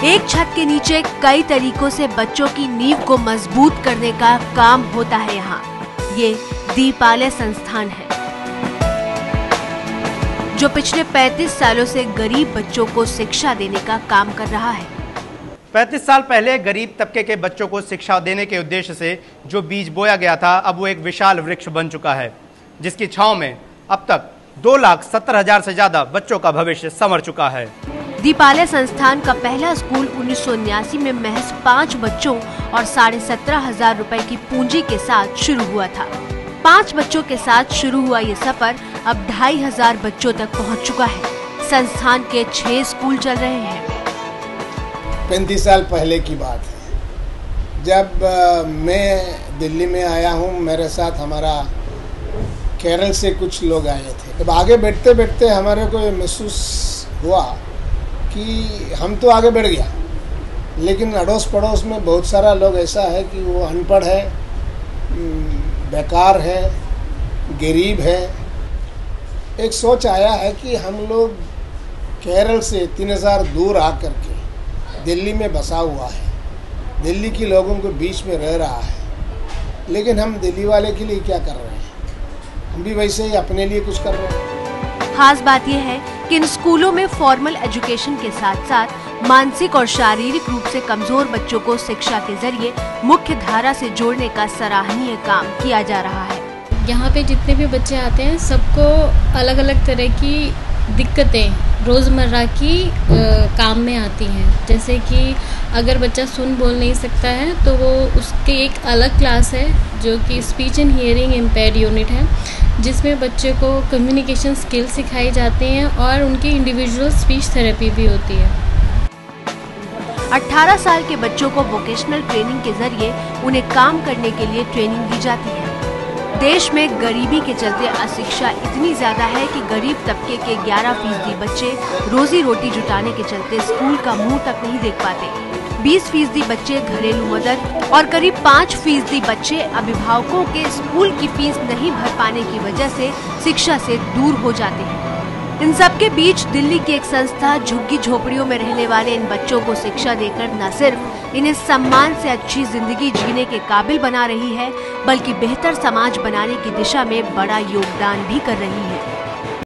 एक छत के नीचे कई तरीकों से बच्चों की नींव को मजबूत करने का काम होता है। यहाँ ये दीपालय संस्थान है जो पिछले 35 सालों से गरीब बच्चों को शिक्षा देने का काम कर रहा है। 35 साल पहले गरीब तबके के बच्चों को शिक्षा देने के उद्देश्य से जो बीज बोया गया था, अब वो एक विशाल वृक्ष बन चुका है, जिसकी छांव में अब तक 2,70,000 से ज्यादा बच्चों का भविष्य संवर चुका है। दीपालय संस्थान का पहला स्कूल 1979 में महज 5 बच्चों और 17,500 रुपए की पूंजी के साथ शुरू हुआ था। 5 बच्चों के साथ शुरू हुआ ये सफर अब 2,500 बच्चों तक पहुंच चुका है। संस्थान के 6 स्कूल चल रहे हैं। 35 साल पहले की बात है, जब मैं दिल्ली में आया हूँ। मेरे साथ हमारा केरल से कुछ लोग आए थे। जब आगे बैठते बैठते हमारे को महसूस हुआ कि हम तो आगे बढ़ गया, लेकिन अड़ोस पड़ोस में बहुत सारा लोग ऐसा है कि वो अनपढ़ है, बेकार है, गरीब है। एक सोच आया है कि हम लोग केरल से 3,000 दूर आकर के दिल्ली में बसा हुआ है, दिल्ली के लोगों के बीच में रह रहा है, लेकिन हम दिल्ली वाले के लिए क्या कर रहे हैं? हम भी वैसे ही अपने लिए कुछ कर रहे हैं। खास बात यह है कि इन स्कूलों में फॉर्मल एजुकेशन के साथ साथ मानसिक और शारीरिक रूप से कमजोर बच्चों को शिक्षा के जरिए मुख्य धारा से जोड़ने का सराहनीय काम किया जा रहा है। यहाँ पे जितने भी बच्चे आते हैं, सबको अलग अलग तरह की दिक्कतें रोज़मर्रा की काम में आती हैं। जैसे कि अगर बच्चा सुन बोल नहीं सकता है तो वो उसके एक अलग क्लास है जो कि speech and hearing impaired unit है, जिसमें बच्चे को कम्युनिकेशन स्किल सिखाई जाती हैं और उनकी इंडिविजुअल स्पीच थेरेपी भी होती है। 18 साल के बच्चों को वोकेशनल ट्रेनिंग के जरिए उन्हें काम करने के लिए ट्रेनिंग दी जाती है। देश में गरीबी के चलते अशिक्षा इतनी ज्यादा है कि गरीब तबके के 11% बच्चे रोजी रोटी जुटाने के चलते स्कूल का मुंह तक नहीं देख पाते। 20% बच्चे घरेलू मदद और करीब 5% बच्चे अभिभावकों के स्कूल की फीस नहीं भर पाने की वजह से शिक्षा से दूर हो जाते हैं। इन सब के बीच दिल्ली की एक संस्था झुग्गी झोपड़ियों में रहने वाले इन बच्चों को शिक्षा देकर न सिर्फ इन्हें सम्मान से अच्छी जिंदगी जीने के काबिल बना रही है, बल्कि बेहतर समाज बनाने की दिशा में बड़ा योगदान भी कर रही है।